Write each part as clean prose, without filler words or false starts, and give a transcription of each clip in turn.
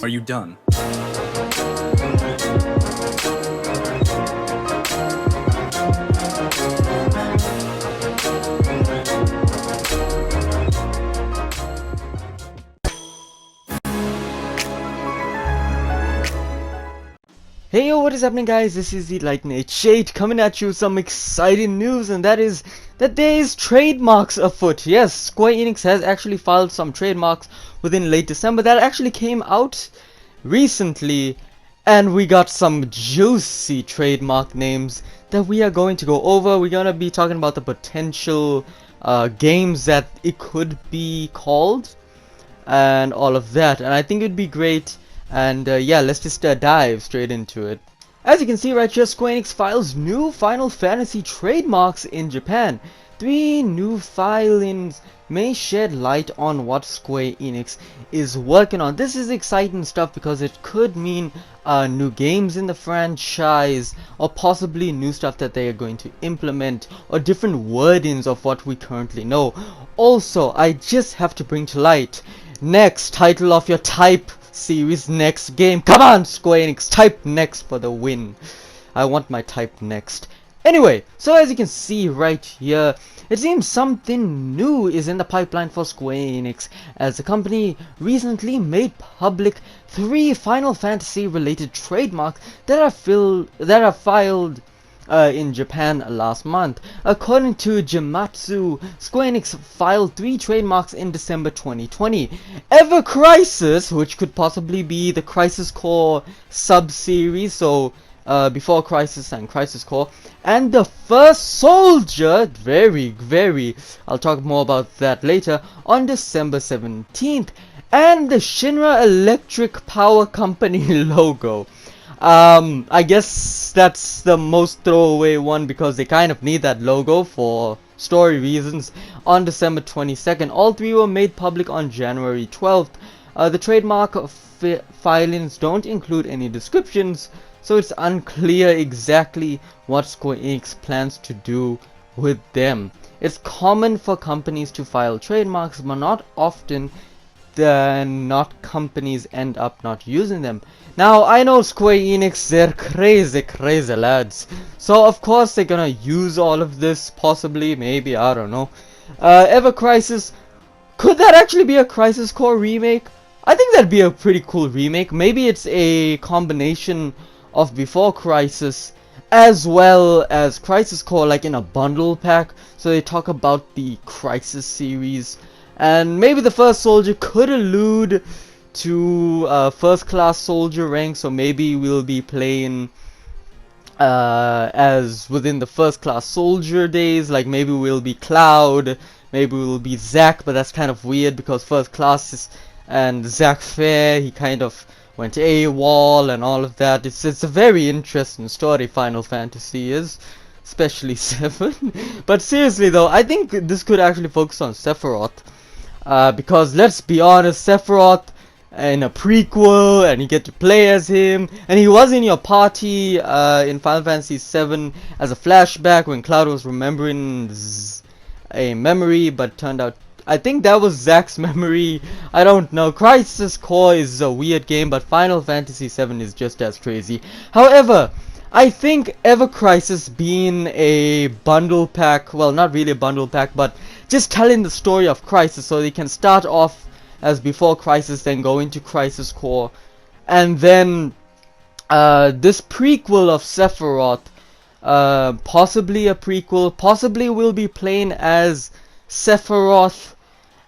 Are you done? Hey yo, what is happening guys? This is the Lightning Shade coming at you with some exciting news, and that is that there is trademarks afoot. Yes, Square Enix has actually filed some trademarks within late December that actually came out recently, and we got some juicy trademark names that we are going to go over. We're gonna be talking about the potential games that it could be called and all of that, and I think it'd be great. And yeah, let's just dive straight into it. As you can see right here, Square Enix files new Final Fantasy trademarks in Japan. 3 new filings may shed light on what Square Enix is working on. This is exciting stuff because it could mean new games in the franchise, or possibly new stuff that they are going to implement, or different wordings of what we currently know. Also, I just have to bring to light, next title of your type series, next game. Come on, Square Enix, type next for the win. I want my type next. Anyway, so as you can see right here, it seems something new is in the pipeline for Square Enix, as the company recently made public 3 Final Fantasy related trademarks that are filed in Japan last month. According to Gematsu, Square Enix filed 3 trademarks in December 2020. Ever Crisis, which could possibly be the Crisis Core sub-series, so before Crisis and Crisis Core, and the First Soldier, I'll talk more about that later, on December 17th, and the Shinra Electric Power Company logo. I guess that's the most throwaway one because they kind of need that logo for story reasons. On December 22nd, all 3 were made public on January 12th. The trademark filings don't include any descriptions, so it's unclear exactly what Square Enix plans to do with them. It's common for companies to file trademarks, but not often then not companies end up not using them. Now, I know Square Enix, they're crazy lads. So of course they're gonna use all of this, possibly, maybe, I don't know. Ever Crisis, could that actually be a Crisis Core remake? I think that'd be a pretty cool remake. Maybe it's a combination of Before Crisis as well as Crisis Core, like in a bundle pack. So they talk about the Crisis series. And maybe the First Soldier could allude to first class soldier rank, so maybe we'll be playing as within the first class soldier days. Like maybe we'll be Cloud, maybe we'll be Zack, but that's kind of weird because first class is, and Zack Fair, he kind of went AWOL and all of that. It's a very interesting story, Final Fantasy is, especially 7. But seriously though, I think this could actually focus on Sephiroth. Because let's be honest, Sephiroth in a prequel, and you get to play as him, and he was in your party in Final Fantasy VII as a flashback when Cloud was remembering a memory, but turned out, I think that was Zack's memory. I don't know. Crisis Core is a weird game, but Final Fantasy VII is just as crazy. However, I think Ever Crisis being a bundle pack, well, not really a bundle pack, but just telling the story of Crisis, so they can start off as Before Crisis, then go into Crisis Core, and then this prequel of Sephiroth, possibly a prequel, possibly will be playing as Sephiroth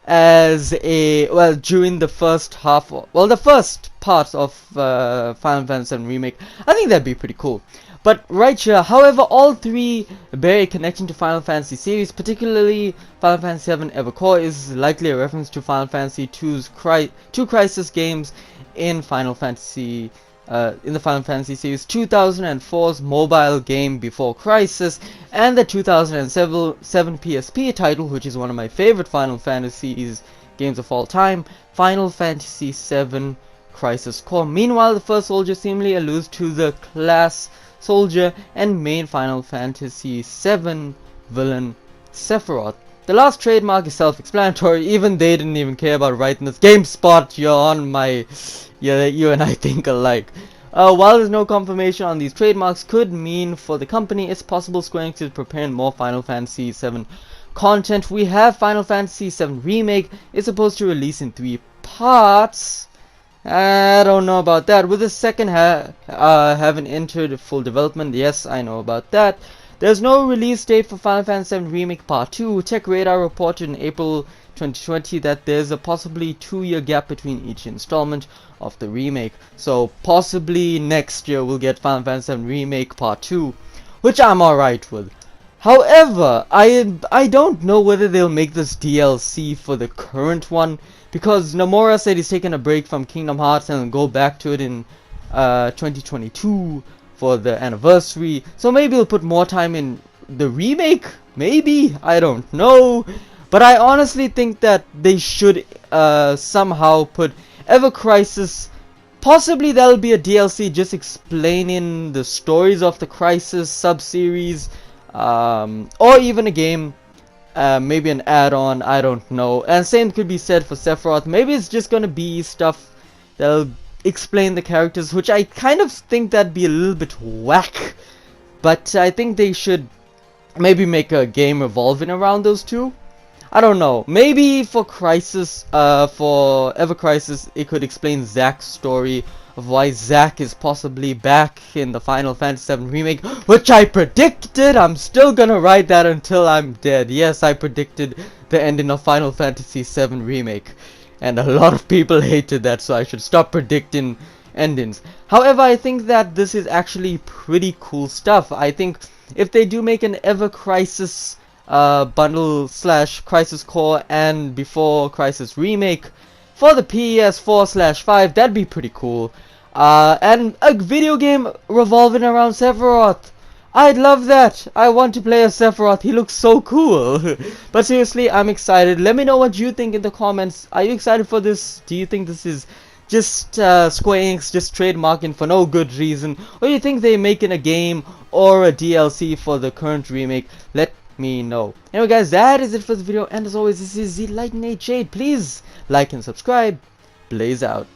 as a, well, during the first half, well, the first part of Final Fantasy VII Remake. I think that'd be pretty cool. But right here, however, all 3 bear a connection to Final Fantasy series, particularly Final Fantasy VII Evercore is likely a reference to Final Fantasy II's 2 Crisis games in Final Fantasy in the Final Fantasy series, 2004's mobile game Before Crisis, and the 2007 PSP title, which is one of my favorite Final Fantasy games of all time, Final Fantasy VII Crisis Core. Meanwhile, the First Soldier seemingly alludes to the class Soldier and main Final Fantasy VII villain Sephiroth. The last trademark is self-explanatory. Even they didn't even care about writing this. GameSpot, you're on my... Yeah, you and I think alike. While there's no confirmation on these trademarks could mean for the company, it's possible Square Enix is preparing more Final Fantasy VII content. We have Final Fantasy VII Remake. It's supposed to release in 3 parts. I don't know about that. With the second haven't entered full development. Yes, I know about that. There's no release date for Final Fantasy VII Remake Part 2. Tech Radar reported in April 2020 that there's a possibly 2-year gap between each installment of the remake. So possibly next year we'll get Final Fantasy VII Remake Part 2, which I'm alright with. However, I don't know whether they'll make this DLC for the current one, because Nomura said he's taking a break from Kingdom Hearts and go back to it in 2022 for the anniversary. So maybe he'll put more time in the remake, maybe, I don't know. But I honestly think that they should somehow put Ever Crisis. Possibly that'll be a DLC just explaining the stories of the Crisis sub-series, or even a game, maybe an add-on, I don't know. And same could be said for Sephiroth. Maybe it's just gonna be stuff that'll explain the characters, which I kind of think that'd be a little bit whack. But I think they should maybe make a game revolving around those two. I don't know. Maybe for Crisis, for Ever Crisis, it could explain Zack's story of why Zack is possibly back in the Final Fantasy VII Remake, which I predicted. I'm still gonna write that until I'm dead. Yes, I predicted the ending of Final Fantasy VII Remake, and a lot of people hated that, so I should stop predicting endings. However, I think that this is actually pretty cool stuff. I think if they do make an Ever Crisis bundle / Crisis Core and Before Crisis Remake for the PS4/5, that'd be pretty cool. And a video game revolving around Sephiroth. I'd love that. I want to play as Sephiroth. He looks so cool. But seriously, I'm excited. Let me know what you think in the comments. Are you excited for this? Do you think this is just Square Enix just trademarking for no good reason? Or you think they're making a game or a DLC for the current remake? Let me know. Anyway guys, that is it for the video, and as always, this is the Lightning Age Shade. Please like and subscribe. Blaze out.